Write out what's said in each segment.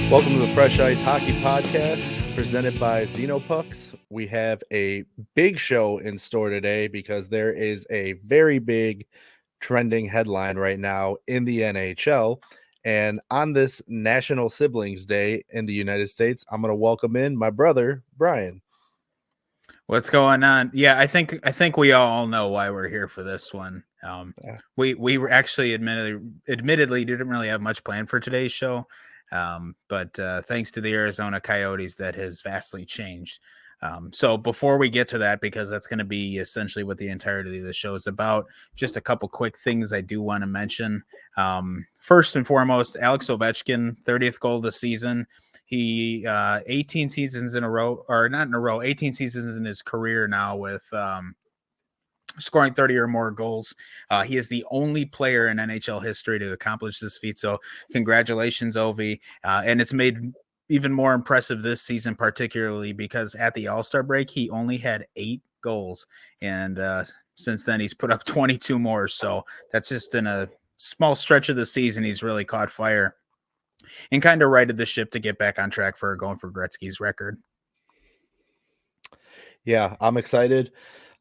Welcome to the Fresh Ice Hockey Podcast, presented by Xenopucks. We have a big show in store today because there is a very big trending headline right now in the NHL. And on this National Siblings Day in the United States, I'm going to welcome in my brother, Brian. What's going on? Yeah, I think we all know why we're here for this one. Yeah. We were actually admittedly didn't really have much planned for today's show, but thanks to the Arizona Coyotes, that has vastly changed. So before we get to that, because that's going to be essentially what the entirety of the show is about, just a couple quick things I do want to mention. First and foremost, Alex Ovechkin, 30th goal of the season. He 18 seasons in a row, or not in a row, 18 seasons in his career now with scoring 30 or more goals. He is the only player in NHL history to accomplish this feat. So congratulations, Ovi. And it's made even more impressive this season, particularly because at the All-Star break, he only had 8 goals. And since then, he's put up 22 more. So that's just in a small stretch of the season, he's really caught fire and kind of righted the ship to get back on track for going for Gretzky's record. Yeah, I'm excited.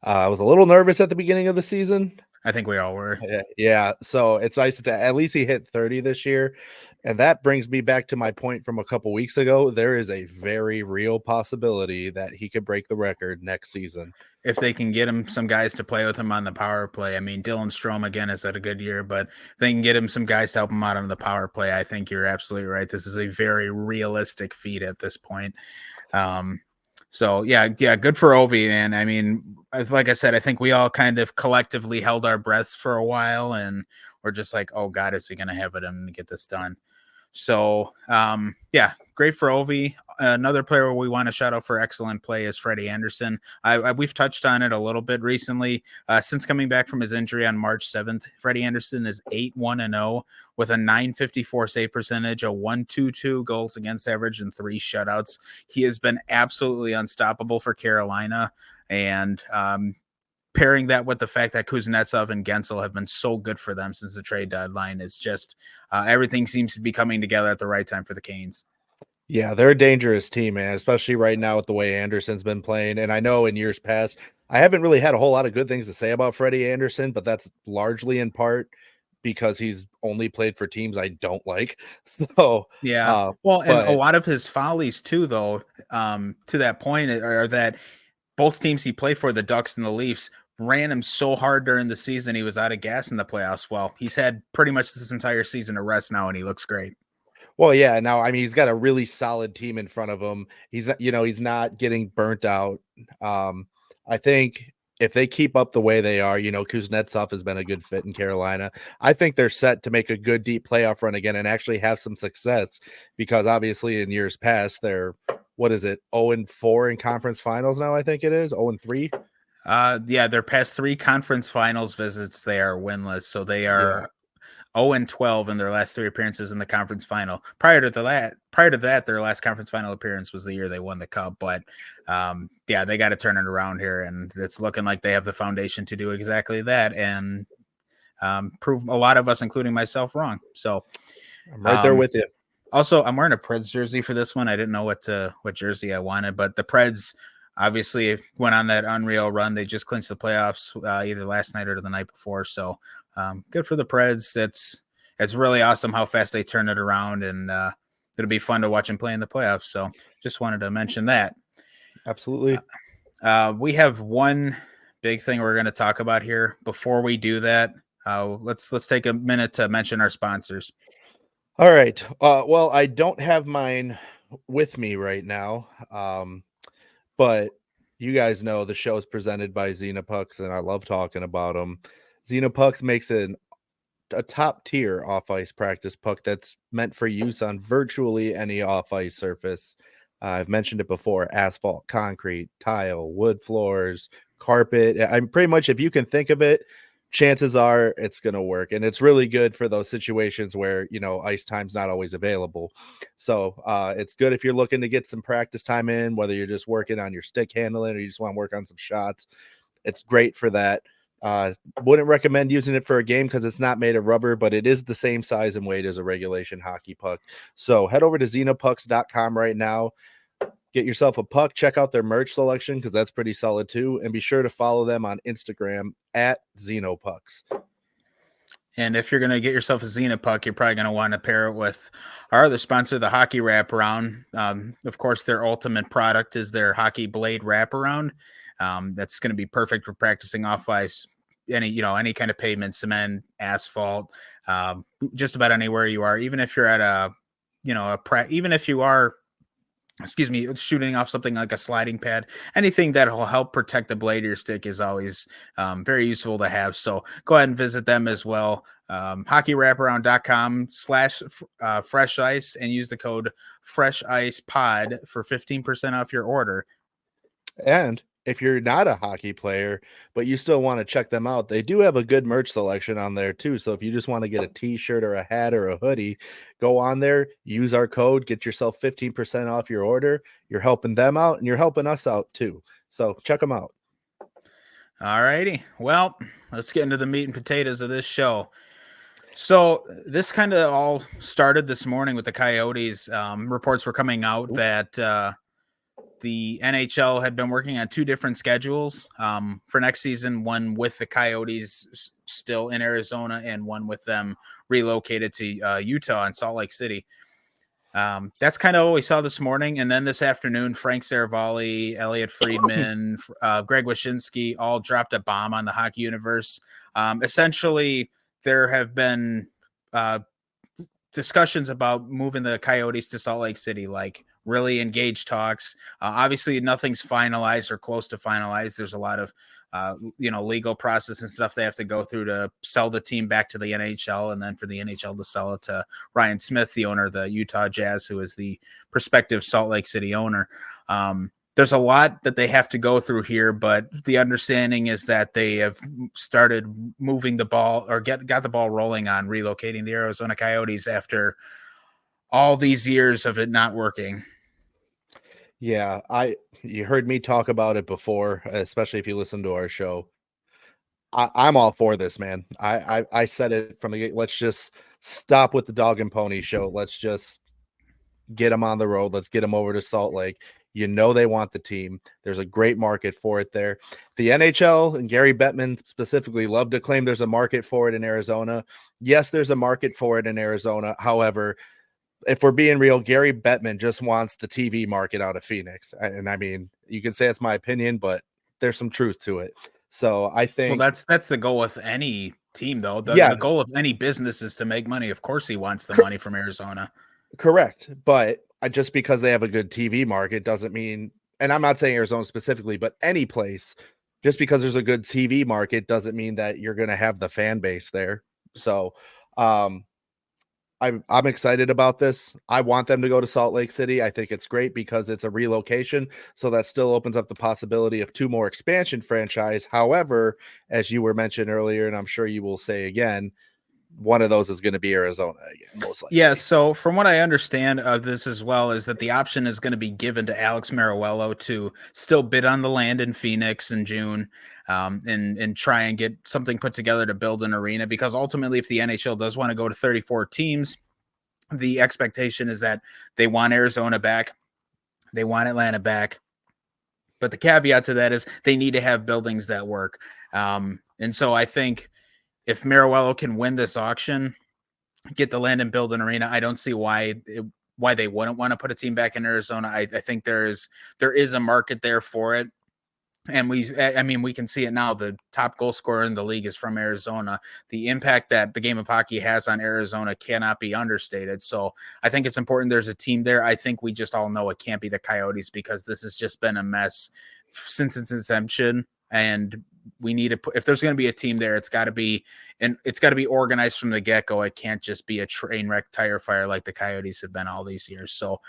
I was a little nervous at the beginning of the season. I think we all were. Yeah, so it's nice to at least he hit 30 this year. And that brings me back to my point from a couple weeks ago. There is a very real possibility that he could break the record next season. If they can get him some guys to play with him on the power play. I mean, Dylan Strome again has had a good year, but if they can get him some guys to help him out on the power play, I think you're absolutely right. This is a very realistic feat at this point. So yeah, good for Ovi, man. I mean, like I said, I think we all kind of collectively held our breaths for a while, and we're just like, oh God, is he going to have it in to get this done? So yeah, great for Ovi. Another player we want to shout out for excellent play is Freddie Anderson. We've touched on it a little bit recently. Since coming back from his injury on March 7th, Freddie Anderson is 8-1-0 with a .954 save percentage, a .122 goals against average, and 3 shutouts. He has been absolutely unstoppable for Carolina, and pairing that with the fact that Kuznetsov and Gensel have been so good for them since the trade deadline is just everything seems to be coming together at the right time for the Canes. Yeah, they're a dangerous team, man, especially right now with the way Anderson's been playing. And I know in years past, I haven't really had a whole lot of good things to say about Freddie Anderson, but that's largely in part because he's only played for teams I don't like. So, yeah. Well, and a but lot of his follies too, though, to that point, are that both teams he played for, the Ducks and the Leafs, ran him so hard during the season he was out of gas in the playoffs. Well, he's had pretty much this entire season to rest now, and he looks great. well, yeah, now I mean he's got a really solid team in front of him. He's not, he's not getting burnt out. I think if they keep up the way they are, Kuznetsov has been a good fit in Carolina. I think they're set to make a good deep playoff run again and actually have some success because obviously in years past they're 0-4 in conference finals now. I think it is 0-3. Yeah, their past 3 conference finals visits, they are winless. So they are 0-12 in their last 3 appearances in the conference final. Prior to that, their last conference final appearance was the year they won the cup. But yeah, they got to turn it around here, and it's looking like they have the foundation to do exactly that and prove a lot of us, including myself, wrong. So I'm right there with you. Also, I'm wearing a Preds jersey for this one. I didn't know what jersey I wanted, but the Preds obviously went on that unreal run. They just clinched the playoffs either last night or the night before. So good for the Preds. It's really awesome how fast they turn it around, and it'll be fun to watch them play in the playoffs. So just wanted to mention that. Absolutely. We have one big thing we're going to talk about here. Before we do that, let's take a minute to mention our sponsors. All right. Well, I don't have mine with me right now, but you guys know the show is presented by Xenopucks, and I love talking about them. Xenopucks makes a top tier off ice practice puck that's meant for use on virtually any off ice surface. I've mentioned it before: asphalt, concrete, tile, wood floors, carpet. I'm pretty much, if you can think of it, chances are it's going to work. And it's really good for those situations where, ice time's not always available. So it's good if you're looking to get some practice time in, whether you're just working on your stick handling or you just want to work on some shots. It's great for that. Wouldn't recommend using it for a game because it's not made of rubber, but it is the same size and weight as a regulation hockey puck. So head over to xenopucks.com right now. Get yourself a puck. Check out their merch selection because that's pretty solid too. And be sure to follow them on Instagram at Xenopucks. And if you're going to get yourself a Xena puck, you're probably going to want to pair it with our other sponsor, the Hockey Wraparound. Of course, their ultimate product is their Hockey Blade Wraparound. That's going to be perfect for practicing off ice, any kind of pavement, cement, asphalt, just about anywhere you are. Even if you're at even if you are, shooting off something like a sliding pad, anything that will help protect the blade of your stick is always very useful to have. So go ahead and visit them as well. hockeywraparound.com/fresh ice and use the code fresh ice pod for 15% off your order. And if you're not a hockey player, but you still want to check them out, they do have a good merch selection on there too. So if you just want to get a t-shirt or a hat or a hoodie, go on there, use our code, get yourself 15% off your order. You're helping them out and you're helping us out too. So check them out. All righty. Well, let's get into the meat and potatoes of this show. So this kind of all started this morning with the Coyotes. Reports were coming out that the NHL had been working on two different schedules for next season, one with the Coyotes still in Arizona and one with them relocated to Utah and Salt Lake City. That's kind of what we saw this morning. And then this afternoon, Frank Saravalli, Elliot Friedman, Greg Wyshynski all dropped a bomb on the hockey universe. Essentially, there have been discussions about moving the Coyotes to Salt Lake City, like really engaged talks. Obviously, nothing's finalized or close to finalized. There's a lot of legal process and stuff they have to go through to sell the team back to the NHL, and then for the NHL to sell it to Ryan Smith, the owner of the Utah Jazz, who is the prospective Salt Lake City owner. There's a lot that they have to go through here, but the understanding is that they have started moving the ball or got the ball rolling on relocating the Arizona Coyotes after all these years of it not working. Yeah, you heard me talk about it before, especially if you listen to our show. I'm all for this, man. I said it from the gate. Let's just stop with the dog and pony show. Let's just get them on the road. Let's get them over to Salt Lake. They want the team. There's a great market for it there. The NHL and Gary Bettman specifically love to claim there's a market for it in Arizona. Yes, there's a market for it in Arizona. However, if we're being real, Gary Bettman just wants the TV market out of Phoenix. And I mean, you can say it's my opinion, but there's some truth to it. So I think, well, that's the goal with any team, though. The yes, goal of any business is to make money. Of course, he wants the money from Arizona. correct. But just because they have a good TV market doesn't mean, and I'm not saying Arizona specifically, but any place, just because there's a good TV market doesn't mean that you're going to have the fan base there. So, I'm excited about this. I want them to go to Salt Lake City. I think it's great because it's a relocation, so that still opens up the possibility of two more expansion franchise. However, as you were mentioned earlier, and I'm sure you will say again, one of those is going to be Arizona again, most likely. Yeah, so from what I understand of this as well is that the option is going to be given to Alex Mariuello to still bid on the land in Phoenix in June, and try and get something put together to build an arena, because ultimately if the NHL does want to go to 34 teams, the expectation is that they want Arizona back, they want Atlanta back, but the caveat to that is they need to have buildings that work. And so I think if Mariuello can win this auction, get the land and build an arena, I don't see why they wouldn't want to put a team back in Arizona. I think there is a market there for it. And we can see it now. The top goal scorer in the league is from Arizona. The impact that the game of hockey has on Arizona cannot be understated. So I think it's important there's a team there. I think we just all know it can't be the Coyotes, because this has just been a mess since its inception. And we need to if there's going to be a team there, it's got to be organized from the get-go. It can't just be a train wreck tire fire like the Coyotes have been all these years. So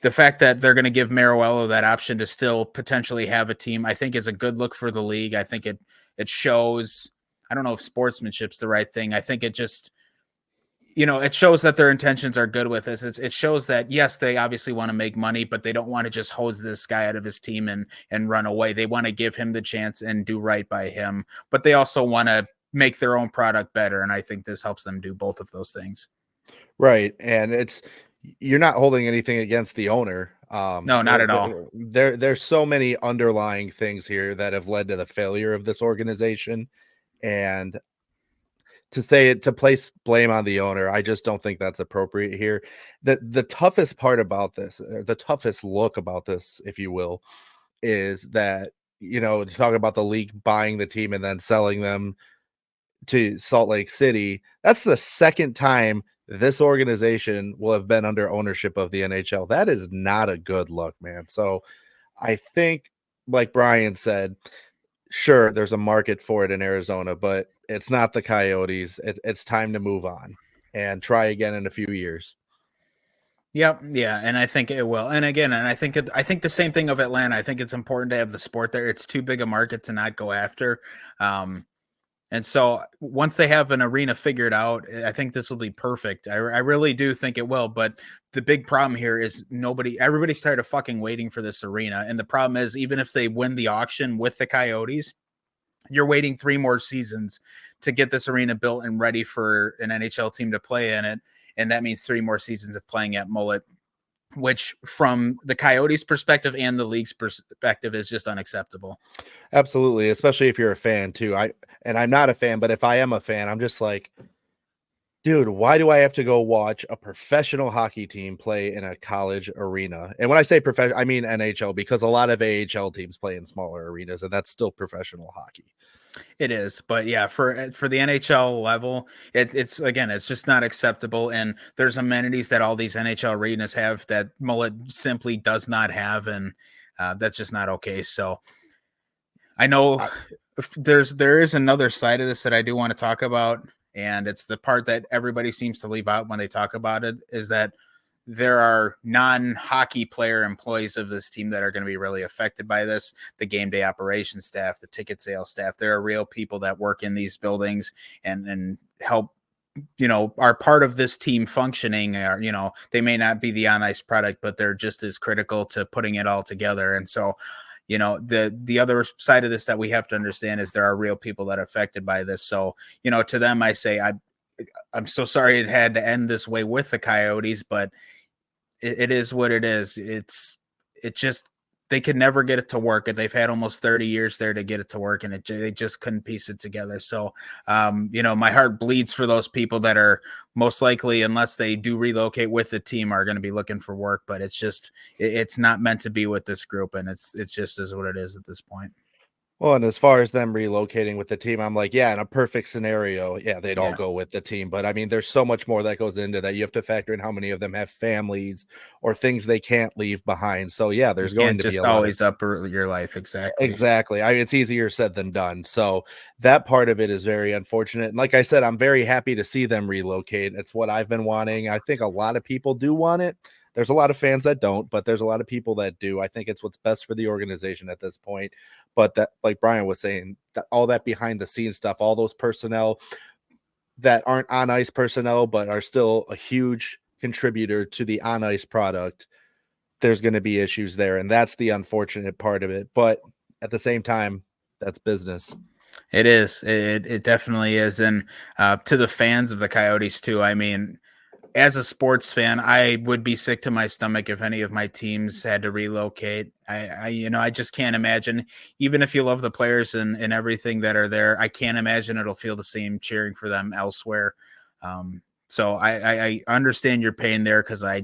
the fact that they're going to give Mariuello that option to still potentially have a team, I think is a good look for the league. I think it shows, I don't know if sportsmanship's the right thing. I think it just, it shows that their intentions are good with this. It shows that, yes, they obviously want to make money, but they don't want to just hose this guy out of his team and run away. They want to give him the chance and do right by him, but they also want to make their own product better. And I think this helps them do both of those things. Right, and you're not holding anything against the owner. No, not at all. There's so many underlying things here that have led to the failure of this organization, and to place blame on the owner, I just don't think that's appropriate here. The toughest part about this, or the toughest look about this, if you will, is that, talk about the league buying the team and then selling them to Salt Lake City. That's the second time this organization will have been under ownership of the NHL. That is not a good look, man. So I think, like Brian said, sure, there's a market for it in Arizona, but it's not the Coyotes. It's time to move on and try again in a few years. Yep, yeah, and I think it will. And again, and I think the same thing of Atlanta. I think it's important to have the sport there. It's too big a market to not go after. And so once they have an arena figured out, I think this will be perfect. I really do think it will. But the big problem here is everybody's tired of fucking waiting for this arena. And the problem is, even if they win the auction with the Coyotes, you're waiting 3 more seasons to get this arena built and ready for an NHL team to play in it. And that means 3 more seasons of playing at Mullet, which from the Coyotes perspective and the league's perspective is just unacceptable. Absolutely, especially if you're a fan too. I'm not a fan, but if I am a fan, I'm just like, dude, why do I have to go watch a professional hockey team play in a college arena? And when I say professional, I mean NHL, because a lot of AHL teams play in smaller arenas, and that's still professional hockey. It is, but yeah, for the NHL level, it's again, it's just not acceptable. And there's amenities that all these NHL arenas have that Mullet simply does not have, and that's just not okay. So I know I, there is another side of this that I do want to talk about, and it's the part that everybody seems to leave out when they talk about it, is that there are non-hockey player employees of this team that are going to be really affected by this. The game day operations staff, the ticket sales staff, there are real people that work in these buildings and help, are part of this team functioning. Or, they may not be the on ice product, but they're just as critical to putting it all together. And so, the other side of this that we have to understand is there are real people that are affected by this. So, to them, I say, I'm so sorry it had to end this way with the Coyotes, but it is what it is. It just, they could never get it to work, and they've had almost 30 years there to get it to work, and they just couldn't piece it together. So, my heart bleeds for those people that are most likely, unless they do relocate with the team, are going to be looking for work. But it's not meant to be with this group, and it's just is what it is at this point. well, and as far as them relocating with the team, I'm like, yeah, in a perfect scenario, yeah, they'd all Yeah. go with the team. But I mean, there's so much more that goes into that. You have to factor in how many of them have families or things they can't leave behind. So yeah, You there's going can't to be just a lot of. always up your life. Exactly. Exactly. It's easier said than done. So that part of it is very unfortunate. And like I said, I'm very happy to see them relocate. It's what I've been wanting. I think a lot of people do want it. There's a lot of fans that don't, but there's a lot of people that do. I think it's what's best for the organization at this point. But that, like Brian was saying, that all that behind the scenes stuff, all those personnel that aren't on ice personnel, but are still a huge contributor to the on ice product, there's going to be issues there. And that's the unfortunate part of it. But at the same time, that's business. It is. It definitely is. And to the fans of the Coyotes too. I mean, as a sports fan, I would be sick to my stomach if any of my teams had to relocate. I just can't imagine. Even if you love the players and everything that are there, I can't imagine it'll feel the same cheering for them elsewhere. So I understand your pain there, because I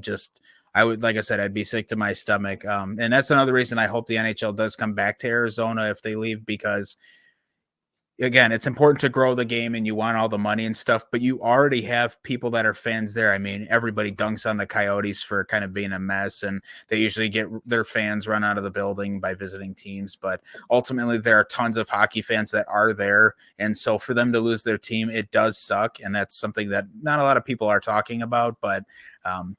would, like I said, I'd be sick to my stomach. And that's another reason I hope the NHL does come back to Arizona if they leave, because again, it's important to grow the game and you want all the money and stuff, but you already have people that are fans there. I mean, everybody dunks on the Coyotes for kind of being a mess, and they usually get their fans run out of the building by visiting teams. But ultimately, there are tons of hockey fans that are there. And so for them to lose their team, it does suck. And that's something that not a lot of people are talking about, but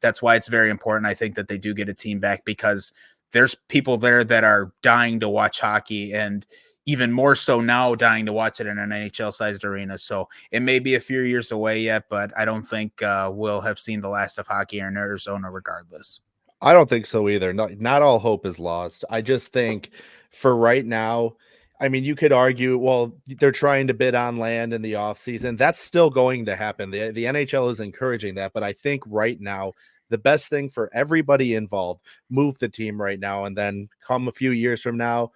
that's why it's very important, I think, that they do get a team back, because there's people there that are dying to watch hockey. And even more so now, dying to watch it in an NHL sized arena. So it may be a few years away yet, but I don't think we'll have seen the last of hockey in Arizona regardless. I don't think so either. Not all hope is lost. I just think for right now, I mean, you could argue, well, they're trying to bid on land in the offseason. That's still going to happen. The NHL is encouraging that, but I think right now, the best thing for everybody involved, move the team right now, and then come a few years from now,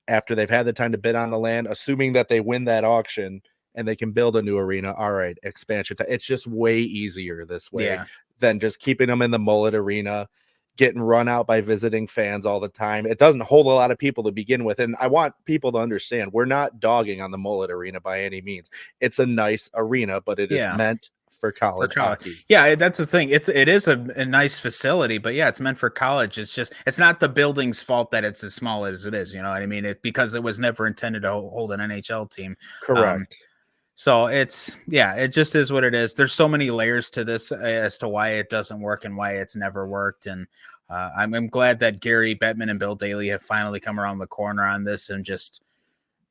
after they've had the time to bid on the land, assuming that they win that auction and they can build a new arena. All right, expansion. It's just way easier this way Yeah. than just keeping them in the mullet arena, getting run out by visiting fans all the time. It doesn't hold a lot of people to begin with. And I want people to understand we're not dogging on the mullet arena by any means. It's a nice arena, but it is Yeah. meant for For college college. hockey. Yeah, that's the thing. It is a nice facility, but yeah, it's meant for college. It's not the building's fault that it's as small as it is. You know what I mean? It because it was never intended to hold an NHL team. Um, Correct. so it just is what it is. There's so many layers to this as to why it doesn't work and why it's never worked. And I'm glad that Gary Bettman and Bill Daly have finally come around the corner on this and just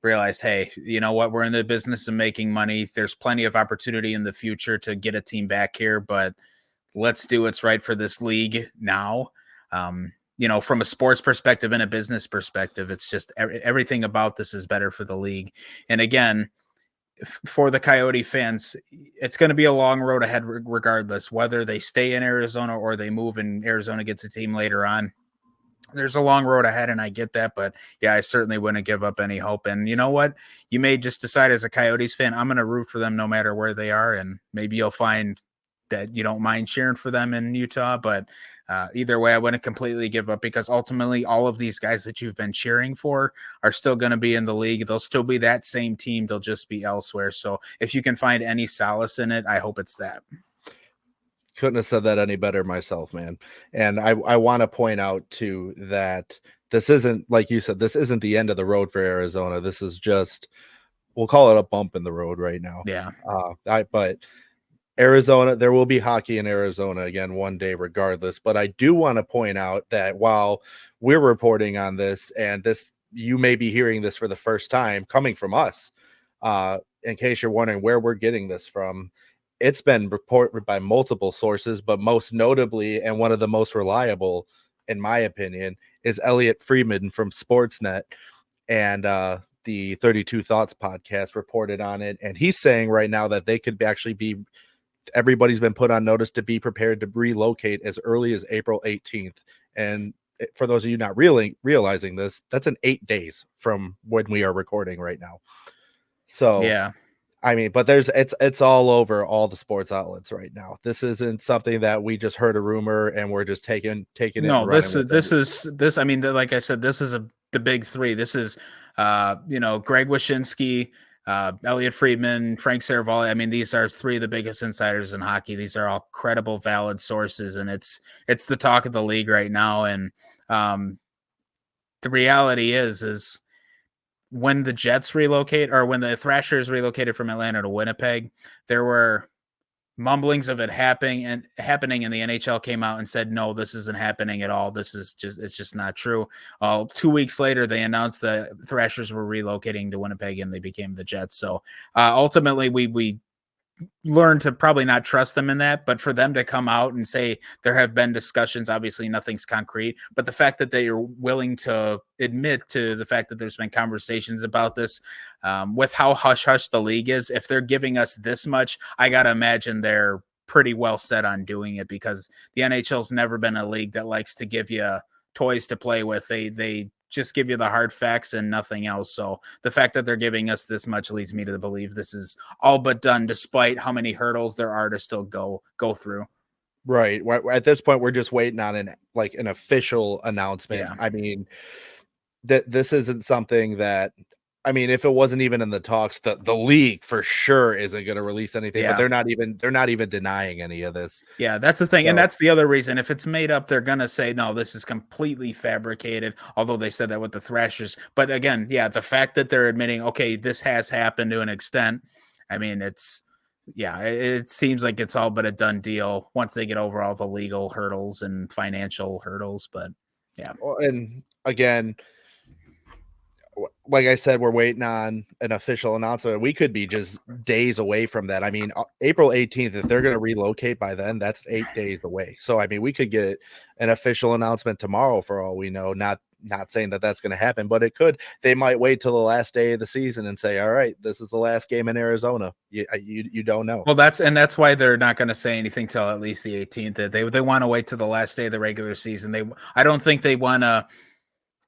realized, hey, you know what? We're in the business of making money. There's plenty of opportunity in the future to get a team back here, but let's do what's right for this league now. From a sports perspective and a business perspective, it's just everything about this is better for the league. And again, for the Coyote fans, it's going to be a long road ahead, regardless whether they stay in Arizona or they move and Arizona gets a team later on. There's a long road ahead, and I get that, but yeah, I certainly wouldn't give up any hope. And you know what? You may just decide as a Coyotes fan, I'm going to root for them no matter where they are, and maybe you'll find that you don't mind cheering for them in Utah. But either way, I wouldn't completely give up because ultimately, all of these guys that you've been cheering for are still going to be in the league. They'll still be that same team. They'll just be elsewhere. So if you can find any solace in it, I hope it's that. Couldn't have said that any better myself, man. And I want to point out too that this isn't, like you said, this isn't the end of the road for Arizona. This is just, we'll call it a bump in the road right now. Yeah. But Arizona, there will be hockey in Arizona again one day, regardless. But I do want to point out that while we're reporting on this, and this, you may be hearing this for the first time coming from us, in case you're wondering where we're getting this from, it's been reported by multiple sources, but most notably, and one of the most reliable, in my opinion, is Elliot Friedman from Sportsnet. And the 32 Thoughts podcast reported on it. And he's saying right now that they could actually be, everybody's been put on notice to be prepared to relocate as early as April 18th. And for those of you not really realizing this, that's in 8 days from when we are recording right now. So, Yeah. I mean, but it's all over all the sports outlets right now. This isn't something that we just heard a rumor and we're just taking it and No, running this with it. this is this. I mean, like I said, this is the big three. This is, Greg Wyshynski, Elliot Friedman, Frank Saravalli. I mean, these are three of the biggest insiders in hockey. These are all credible, valid sources, and it's the talk of the league right now. And the reality is when the Jets relocate or when the Thrashers relocated from Atlanta to Winnipeg, there were mumblings of it happening, and the NHL came out and said, no, this isn't happening at all. It's just not true. 2 weeks later, they announced the Thrashers were relocating to Winnipeg and they became the Jets. So ultimately we learn to probably not trust them in that, but for them to come out and say there have been discussions, obviously nothing's concrete, but the fact that they are willing to admit to the fact that there's been conversations about this, with how hush hush the league is, if they're giving us this much, I gotta imagine they're pretty well set on doing it because the NHL's never been a league that likes to give you toys to play with. They just give you the hard facts and nothing else. So the fact that they're giving us this much leads me to believe this is all but done, despite how many hurdles there are to still go through. Right. At this point, we're just waiting on an official announcement. Yeah. I mean, that this isn't something that, I mean, if it wasn't even in the talks, the league for sure isn't going to release anything, but Yeah. they're not even denying any of this. Yeah, that's the thing. And So, that's the other reason. If it's made up, they're going to say, no, this is completely fabricated. Although they said that with the Thrashers. But again, yeah, the fact that they're admitting, okay, this has happened to an extent. I mean, it seems like it's all but a done deal once they get over all the legal hurdles and financial hurdles. But yeah. and again, like I said, we're waiting on an official announcement. We could be just days away from that. I mean, April 18th, if they're going to relocate by then, that's 8 days away. So, I mean, we could get an official announcement tomorrow for all we know. Not saying that that's going to happen, but it could. They might wait till the last day of the season and say, all right, this is the last game in Arizona. You don't know. Well, that's why they're not going to say anything till at least the 18th. They want to wait till the last day of the regular season. I don't think they want to.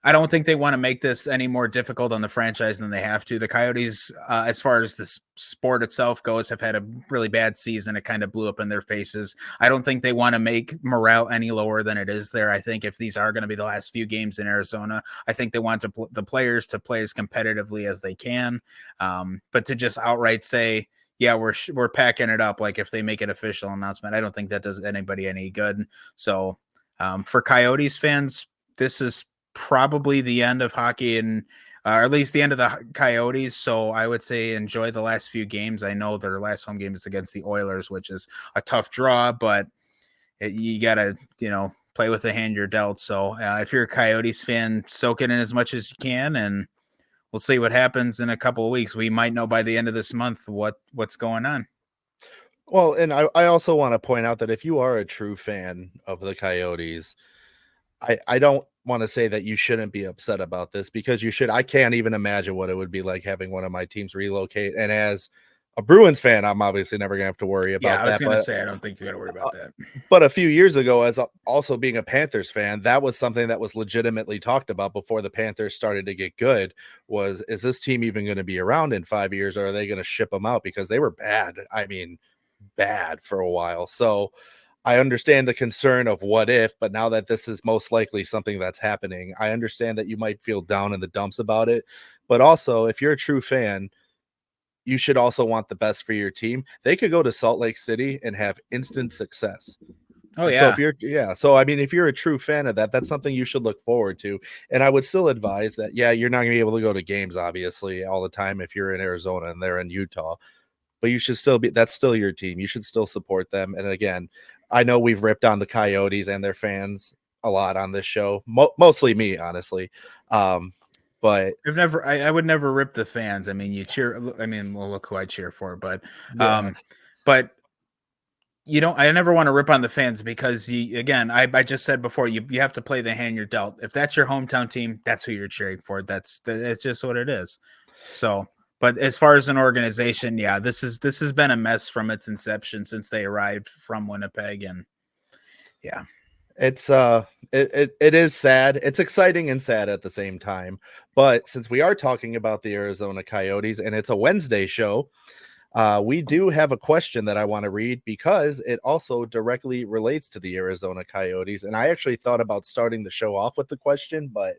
I don't think they want to make this any more difficult on the franchise than they have to. The Coyotes, as far as the sport itself goes, have had a really bad season. It kind of blew up in their faces. I don't think they want to make morale any lower than it is there. I think if these are going to be the last few games in Arizona, I think they want the players to play as competitively as they can. But to just outright say, yeah, we're packing it up, like if they make an official announcement, I don't think that does anybody any good. So for Coyotes fans, this is probably the end of hockey and or at least the end of the Coyotes. So I would say enjoy the last few games. I know their last home game is against the Oilers, which is a tough draw, but you got to, play with the hand you're dealt. So if you're a Coyotes fan, soak it in as much as you can, and we'll see what happens in a couple of weeks. We might know by the end of this month what's going on. Well, and I also want to point out that if you are a true fan of the Coyotes, I don't want to say that you shouldn't be upset about this, because you should. I can't even imagine what it would be like having one of my teams relocate. And as a Bruins fan, I'm obviously never gonna have to worry Yeah, about I was that. going to say, I don't think you got to worry about that. But a few years ago, as also being a Panthers fan, that was something that was legitimately talked about before the Panthers started to get good. Is this team even going to be around in 5 years, or are they going to ship them out, because they were bad? I mean, bad for a while. So I understand the concern of what if, but now that this is most likely something that's happening, I understand that you might feel down in the dumps about it. But also, if you're a true fan, you should also want the best for your team. They could go to Salt Lake City and have instant success. Oh So yeah. so I mean, if you're a true fan of that, that's something you should look forward to. And I would still advise that, yeah, you're not going to be able to go to games, obviously, all the time if you're in Arizona and they're in Utah, but you should still that's still your team. You should still support them. And again, I know we've ripped on the Coyotes and their fans a lot on this show, mostly me, honestly. But I would never rip the fans. I mean, you cheer. I mean, well, look who I cheer for, yeah, but I never want to rip on the fans because I just said before, you have to play the hand you're dealt. If that's your hometown team, that's who you're cheering for. That's just what it is. So, but as far as an organization, yeah, this has been a mess from its inception since they arrived from Winnipeg, and yeah. it's it is sad. It's exciting and sad at the same time. But since we are talking about the Arizona Coyotes and it's a Wednesday show, we do have a question that I want to read because it also directly relates to the Arizona Coyotes. And I actually thought about starting the show off with the question, but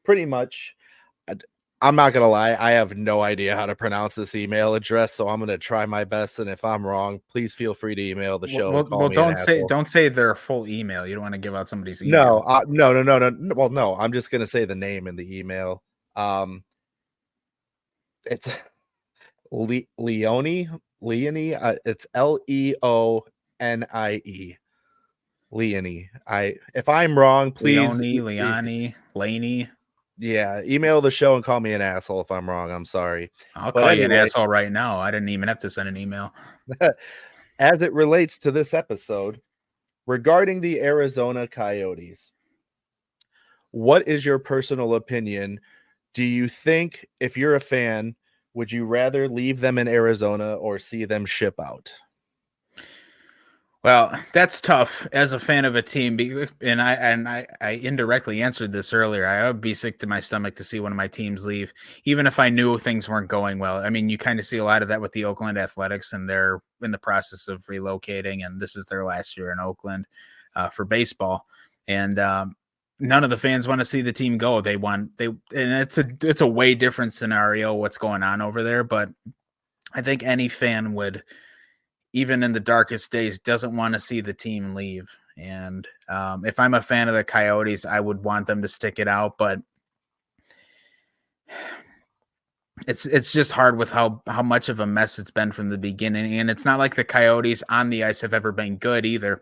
pretty much, I'm not going to lie, I have no idea how to pronounce this email address, so I'm going to try my best. And if I'm wrong, please feel free to email the show and call me an asshole. Don't say their full email. You don't want to give out somebody's No, email. no. Well, no, I'm just going to say the name in the email. It's Leonie, it's Leonie, Leonie. If I'm wrong, please, Leonie, Laney. yeah, email the show and call me an asshole if I'm wrong. I'm sorry, I'll but call you an anyway, asshole right now. I didn't even have to send an email. as it relates to this episode regarding the Arizona Coyotes, what is your personal opinion? Do you think, if you're a fan, would you rather leave them in Arizona or see them ship out? Well, that's tough as a fan of a team, and I indirectly answered this earlier. I would be sick to my stomach to see one of my teams leave, even if I knew things weren't going well. I mean, you kind of see a lot of that with the Oakland Athletics, and they're in the process of relocating, and this is their last year in Oakland for baseball, and none of the fans want to see the team go. And it's a way different scenario what's going on over there, but I think any fan would, even in the darkest days, doesn't want to see the team leave. And if I'm a fan of the Coyotes, I would want them to stick it out. But it's just hard with how much of a mess it's been from the beginning. And it's not like the Coyotes on the ice have ever been good either.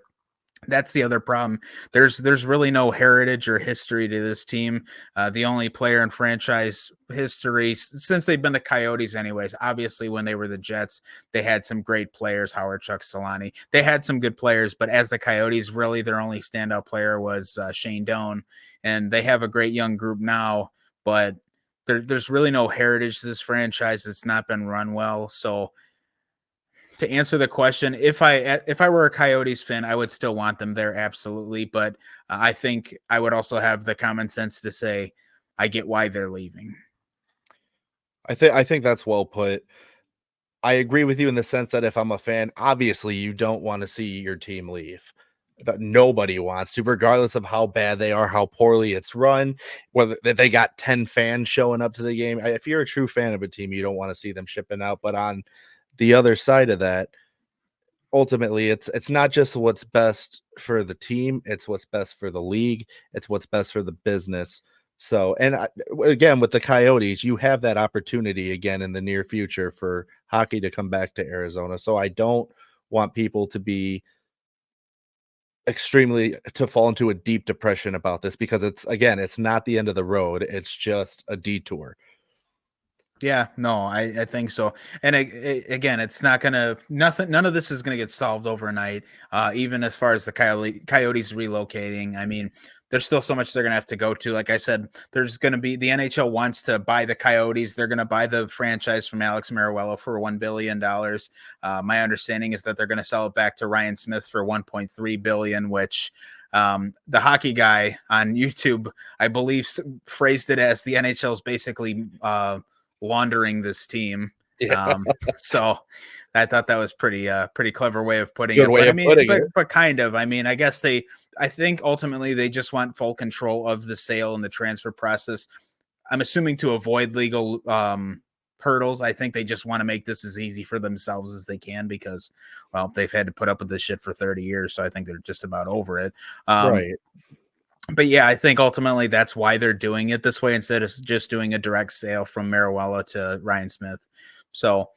That's the other problem. There's really no heritage or history to this team. The only player in franchise history since they've been the Coyotes, anyways. Obviously, when they were the Jets, they had some great players. Howard, Chuck, Solani. They had some good players, but as the Coyotes, really their only standout player was Shane Doan, and they have a great young group now, but there's really no heritage to this franchise. It's not been run well, so to answer the question, if I were a Coyotes fan, I would still want them there, absolutely. But I think I would also have the common sense to say I get why they're leaving. I think that's well put. I agree with you in the sense that if I'm a fan, obviously you don't want to see your team leave. That nobody wants to, regardless of how bad they are, how poorly it's run, whether that they got 10 fans showing up to the game. If you're a true fan of a team, you don't want to see them shipping out. But on the other side of that, ultimately it's not just what's best for the team, it's what's best for the league, it's what's best for the business. So, and again, with the Coyotes, you have that opportunity again in the near future for hockey to come back to Arizona. So I don't want people to be extremely to fall into a deep depression about this, because it's, again, it's not the end of the road, it's just a detour. Yeah, no, I think so. And again, it's not gonna nothing. None of this is gonna get solved overnight. Even as far as the Coyotes relocating, I mean, there's still so much they're gonna have to go to. Like I said, there's gonna be the NHL wants to buy the Coyotes. They're gonna buy the franchise from Alex Mariuello for $1 billion. My understanding is that they're gonna sell it back to Ryan Smith for 1.3 billion, which the hockey guy on YouTube, I believe, phrased it as the NHL is basically laundering this team. Yeah, Um, so I thought that was pretty clever way of putting good it. way But I of mean, putting but it. but kind of. I mean, I think ultimately they just want full control of the sale and the transfer process. I'm assuming to avoid legal hurdles. I think they just want to make this as easy for themselves as they can because, well, they've had to put up with this shit for 30 years. So I think they're just about over it. Um, Right. but yeah, I think ultimately that's why they're doing it this way instead of just doing a direct sale from Marijuela to Ryan Smith. So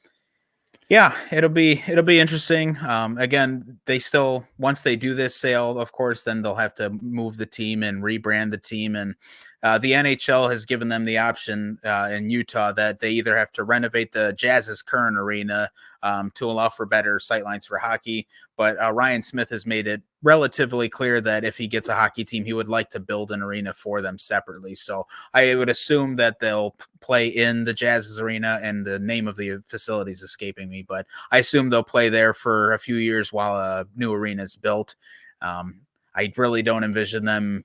yeah, it'll be interesting. Again, they still once they do this sale, of course, then they'll have to move the team and rebrand the team. And the NHL has given them the option in Utah that they either have to renovate the Jazz's current arena to allow for better sightlines for hockey. But Ryan Smith has made it relatively clear that if he gets a hockey team, he would like to build an arena for them separately. So I would assume that they'll play in the Jazz's arena, and the name of the facility is escaping me, but I assume they'll play there for a few years while a new arena is built. I really don't envision them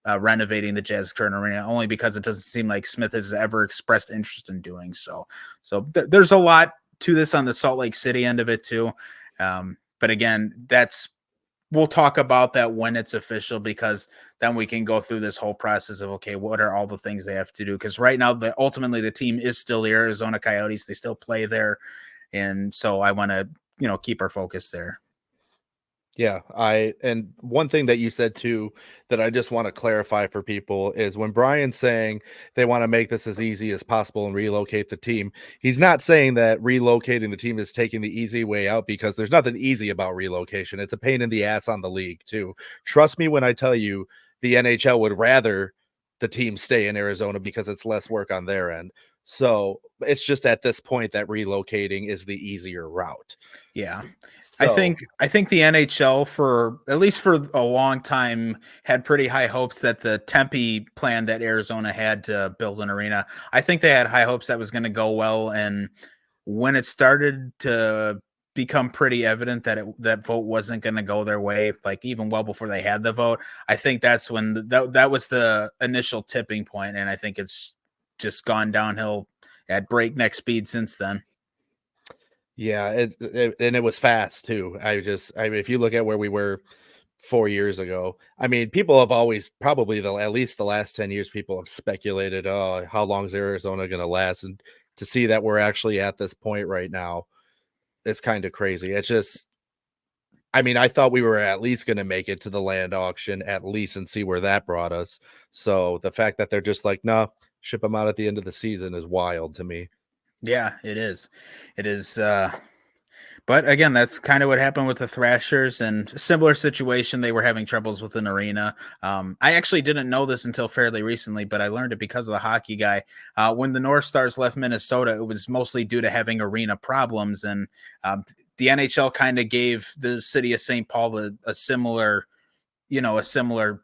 renovating the Jazz current arena, only because it doesn't seem like Smith has ever expressed interest in doing so. So there's a lot to this on the Salt Lake City end of it too. But again, we'll talk about that when it's official, because then we can go through this whole process of, okay, what are all the things they have to do? Because right now, ultimately the team is still the Arizona Coyotes. They still play there, and so I want to keep our focus there. Yeah, and one thing that you said too that I just want to clarify for people is when Brian's saying they want to make this as easy as possible and relocate the team, he's not saying that relocating the team is taking the easy way out, because there's nothing easy about relocation. It's a pain in the ass on the league too. Trust me when I tell you the NHL would rather the team stay in Arizona because it's less work on their end. So it's just at this point that relocating is the easier route. Yeah. I So think I think the NHL for at least for a long time had pretty high hopes that the Tempe plan that Arizona had to build an arena. I think they had high hopes that was going to go well, and when it started to become pretty evident that that vote wasn't going to go their way, like even well before they had the vote, I think that's when that was the initial tipping point, and I think it's just gone downhill at breakneck speed since then. yeah, and it was fast too. If you look at where we were 4 years ago, I mean, people have always probably at least the last 10 years, people have speculated, oh, how long is Arizona going to last? And to see that we're actually at this point right now, it's kind of crazy. It's just, I mean, I thought we were at least going to make it to the land auction at least and see where that brought us. So the fact that they're just like, no, ship them out at the end of the season is wild to me. Yeah, it is. It is. But again, that's kind of what happened with the Thrashers, and similar situation. They were having troubles with an arena. I actually didn't know this until fairly recently, but I learned it because of the hockey guy. When the North Stars left Minnesota, it was mostly due to having arena problems, and the NHL kind of gave the city of St. Paul a similar, a similar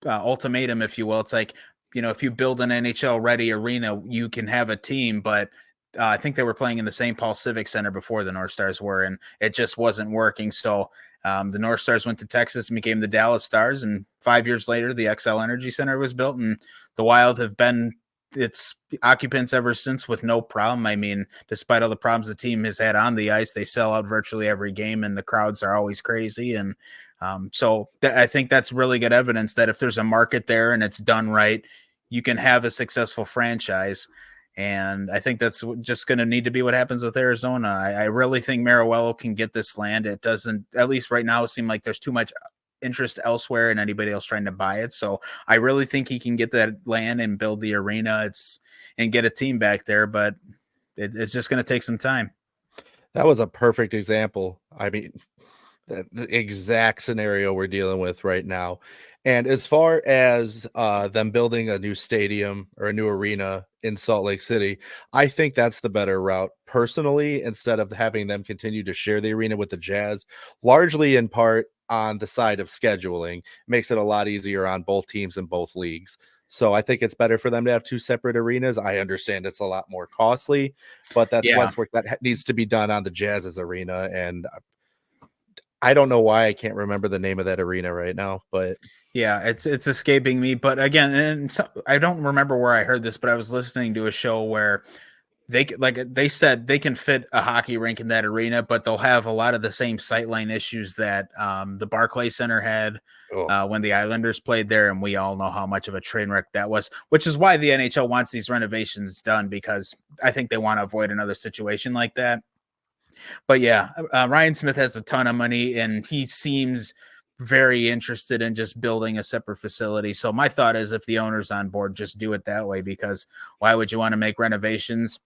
ultimatum, if you will. It's like, if you build an NHL ready arena, you can have a team, but I think they were playing in the St. Paul Civic Center before the North Stars were, and it just wasn't working. So the North Stars went to Texas and became the Dallas Stars. And 5 years later, the XL Energy Center was built, and the Wild have been its occupants ever since with no problem. I mean, despite all the problems the team has had on the ice, they sell out virtually every game, and the crowds are always crazy. And I think that's really good evidence that if there's a market there and it's done right, you can have a successful franchise. And I think that's just going to need to be what happens with Arizona. I really think Mariuelo can get this land. It doesn't, at least right now, seem like there's too much interest elsewhere and anybody else trying to buy it. So I really think he can get that land and build the arena. And get a team back there, but it's just going to take some time. That was a perfect example. I mean, the exact scenario we're dealing with right now. And as far as them building a new stadium or a new arena in Salt Lake City, I think that's the better route personally, instead of having them continue to share the arena with the Jazz, largely in part on the side of scheduling. Makes it a lot easier on both teams in both leagues. So I think it's better for them to have two separate arenas. I understand it's a lot more costly, but that's Yeah. less work that needs to be done on the Jazz's arena. And I don't know why I can't remember the name of that arena right now, but Yeah, it's escaping me. But again, and so, I don't remember where I heard this, but I was listening to a show where they said they can fit a hockey rink in that arena, but they'll have a lot of the same sightline issues that the Barclays Center had oh, when the Islanders played there, and we all know how much of a train wreck that was. Which is why the NHL wants these renovations done, because I think they want to avoid another situation like that. But yeah, Ryan Smith has a ton of money, and he seems very interested in just building a separate facility. So my thought is, if the owner's on board, just do it that way, because why would you want to make renovations?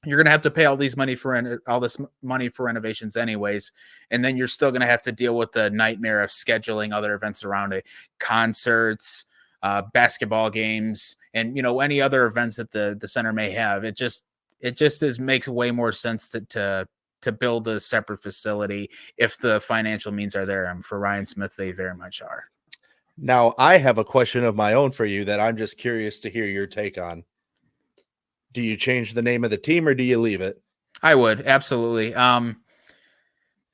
You're going to have to pay all this money for renovations anyways, and then you're still going to have to deal with the nightmare of scheduling other events around it, concerts, basketball games, and any other events that the center may have. It just makes way more sense to build a separate facility if the financial means are there. And for Ryan Smith, they very much are. now I have a question of my own for you that I'm just curious to hear your take on. Do you change the name of the team or do you leave it? I would absolutely.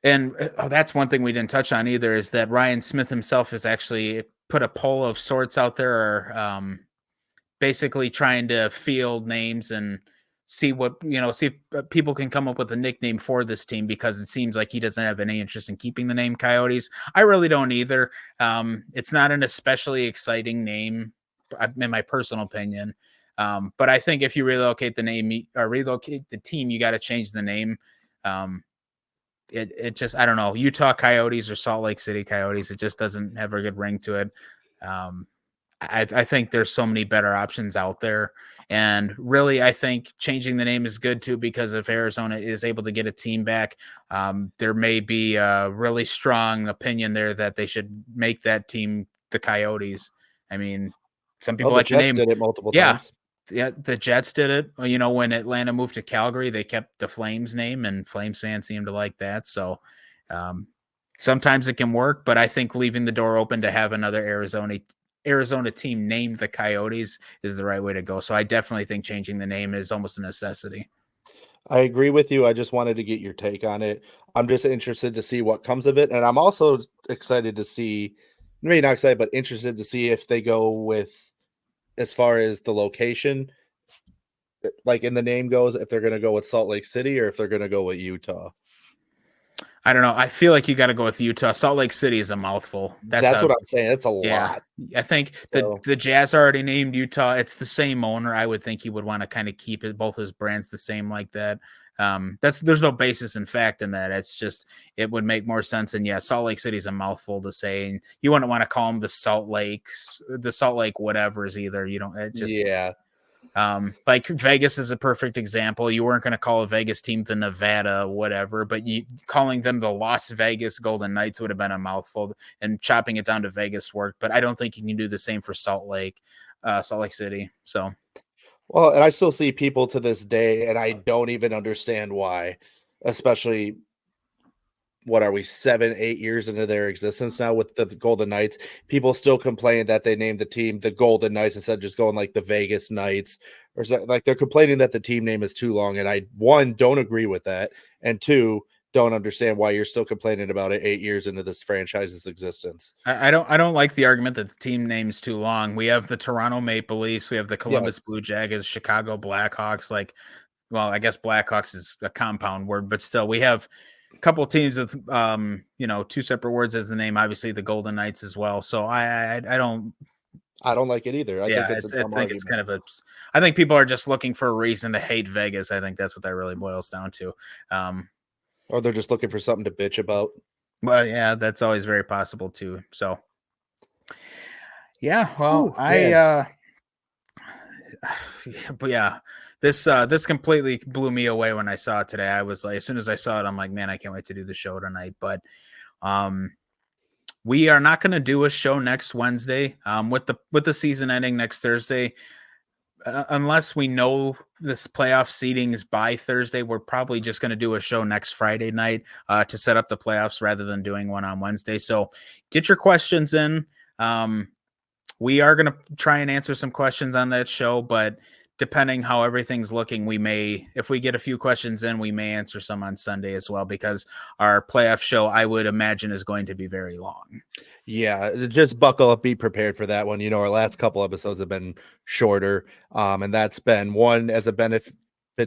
And that's one thing we didn't touch on either, is that Ryan Smith himself has actually put a poll of sorts out there, or basically trying to field names and see if people can come up with a nickname for this team, because it seems like he doesn't have any interest in keeping the name Coyotes. I really don't either. It's not an especially exciting name, in my personal opinion. But I think if you relocate the name or relocate the team, you got to change the name. Um, it just, I don't know, Utah Coyotes or Salt Lake City Coyotes. It just doesn't have a good ring to it. Um, I think there's so many better options out there. And really, I think changing the name is good too, because if Arizona is able to get a team back, there may be a really strong opinion there that they should make that team the Coyotes. I mean, some Oh, people the like the Jets name. did it multiple Yeah. times. Yeah. The Jets did it. When Atlanta moved to Calgary, they kept the Flames name, and Flames fans seem to like that. So, um, sometimes it can work, but I think leaving the door open to have another Arizona team named the Coyotes is the right way to go. So I definitely think changing the name is almost a necessity. I agree with you. I just wanted to get your take on it. I'm just interested to see what comes of it. And I'm also excited to see, maybe not excited, but interested to see if they go with, as far as the location, like in the name goes, if they're going to go with Salt Lake City or if they're going to go with Utah. I don't know. I feel like you got to go with Utah. Salt Lake City is a mouthful. That's what I'm saying. It's a Yeah. lot. I think So, the Jazz already named Utah. It's the same owner. I would think he would want to kind of keep both his brands the same like that. There's no basis in fact in that. It's just, it would make more sense. And yeah, Salt Lake City is a mouthful to say. And you wouldn't want to call them the Salt Lake whatevers either. You don't. It just yeah. Like Vegas is a perfect example. You weren't going to call a Vegas team the Nevada, whatever, but calling them the Las Vegas Golden Knights would have been a mouthful, and chopping it down to Vegas worked. But I don't think you can do the same for Salt Lake City. So Well, and I still see people to this day, and I don't even understand why, especially what are we 7, 8 years into their existence now with the Golden Knights? People still complain that they named the team the Golden Knights instead of just going like the Vegas Knights, or like they're complaining that the team name is too long. And I, one, don't agree with that, and two, don't understand why you're still complaining about it 8 years into this franchise's existence. I don't like the argument that the team name's too long. We have the Toronto Maple Leafs, we have the Columbus Yes, Blue Jackets, Chicago Blackhawks. Like, well, I guess Blackhawks is a compound word, but still, we have a couple of teams with two separate words as the name. Obviously, the Golden Knights as well. So I don't. I don't like it either. I think Yeah, it's a I dumb think it's argument. kind of a. I think people are just looking for a reason to hate Vegas. I think that's what that really boils down to. Um, Or they're just looking for something to bitch about. but yeah, that's always very possible too. So yeah, well, Whew, man. but yeah, this completely blew me away when I saw it today. I was like, as soon as I saw it, I'm like, man, I can't wait to do the show tonight. But um, we are not going to do a show next Wednesday. With the season ending next Thursday, unless we know this playoff seeding is by Thursday, we're probably just going to do a show next Friday night to set up the playoffs rather than doing one on Wednesday. So get your questions in. We are going to try and answer some questions on that show, but depending how everything's looking, we may, if we get a few questions in, we may answer some on Sunday as well, because our playoff show, I would imagine, is going to be very long. Yeah, just buckle up, be prepared for that one. Our last couple episodes have been shorter, and that's been one as a benefit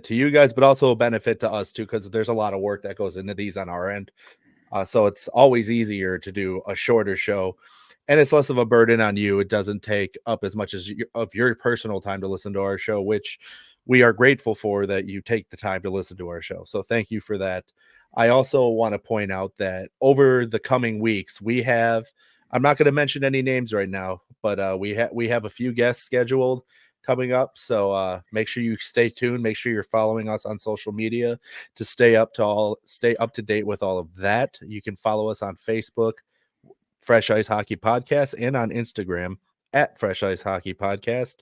to you guys, but also a benefit to us too, because there's a lot of work that goes into these on our end. So it's always easier to do a shorter show, and it's less of a burden on you. It doesn't take up as much of your personal time to listen to our show, which we are grateful for that you take the time to listen to our show. So thank you for that. I also want to point out that over the coming weeks, I'm not going to mention any names right now, but we have a few guests scheduled coming up. So make sure you stay tuned. Make sure you're following us on social media to stay up to date with all of that. You can follow us on Facebook, Fresh Ice Hockey Podcast, and on Instagram at Fresh Ice Hockey Podcast.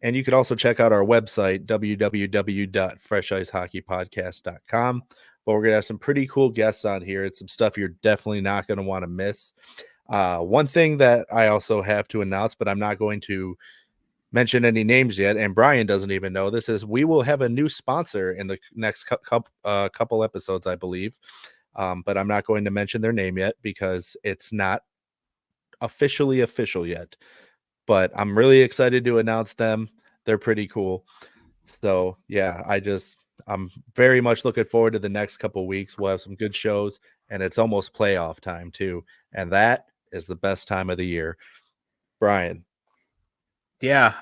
And you can also check out our website, www.freshicehockeypodcast.com. But we're going to have some pretty cool guests on here. It's some stuff you're definitely not going to want to miss. One thing that I also have to announce, but I'm not going to mention any names yet, and Brian doesn't even know this, is we will have a new sponsor in the next couple episodes, I believe. But I'm not going to mention their name yet because it's not officially official yet. But I'm really excited to announce them. They're pretty cool. So yeah, I'm very much looking forward to the next couple weeks. We'll have some good shows, and it's almost playoff time too. And that is the best time of the year. Brian. Yeah.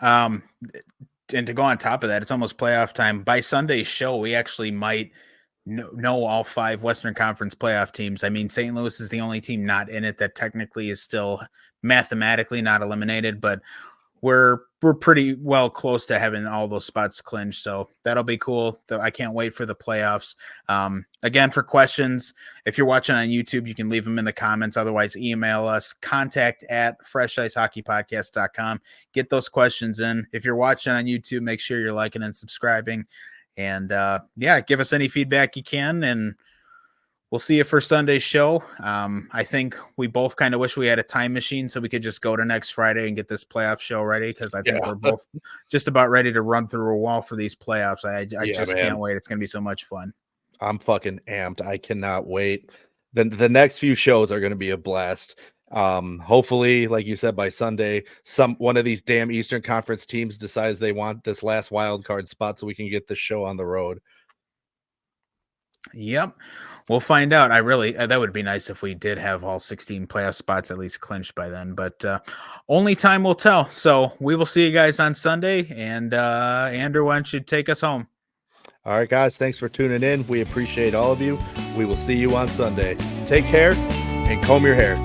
And to go on top of that, it's almost playoff time. By Sunday's show, we actually might know all 5 Western Conference playoff teams. I mean, St. Louis is the only team not in it that technically is still mathematically not eliminated, but we're pretty well close to having all those spots clinched. So that'll be cool. I can't wait for the playoffs. Again, for questions, if you're watching on YouTube, you can leave them in the comments. Otherwise, email us, contact@freshicehockeypodcast.com. Get those questions in. If you're watching on YouTube, make sure you're liking and subscribing. And give us any feedback you can, and we'll see you for Sunday's show. I think we both kind of wish we had a time machine so we could just go to next Friday and get this playoff show ready, because I think we're both just about ready to run through a wall for these playoffs. I just can't wait. It's going to be so much fun. I'm fucking amped. I cannot wait. The next few shows are going to be a blast. Hopefully, like you said, by Sunday, one of these damn Eastern Conference teams decides they want this last wild card spot so we can get the show on the road. Yep. We'll find out. That would be nice if we did have all 16 playoff spots at least clinched by then, but only time will tell. So we will see you guys on Sunday, and Andrew, why don't you take us home? All right, guys. Thanks for tuning in. We appreciate all of you. We will see you on Sunday. Take care and comb your hair.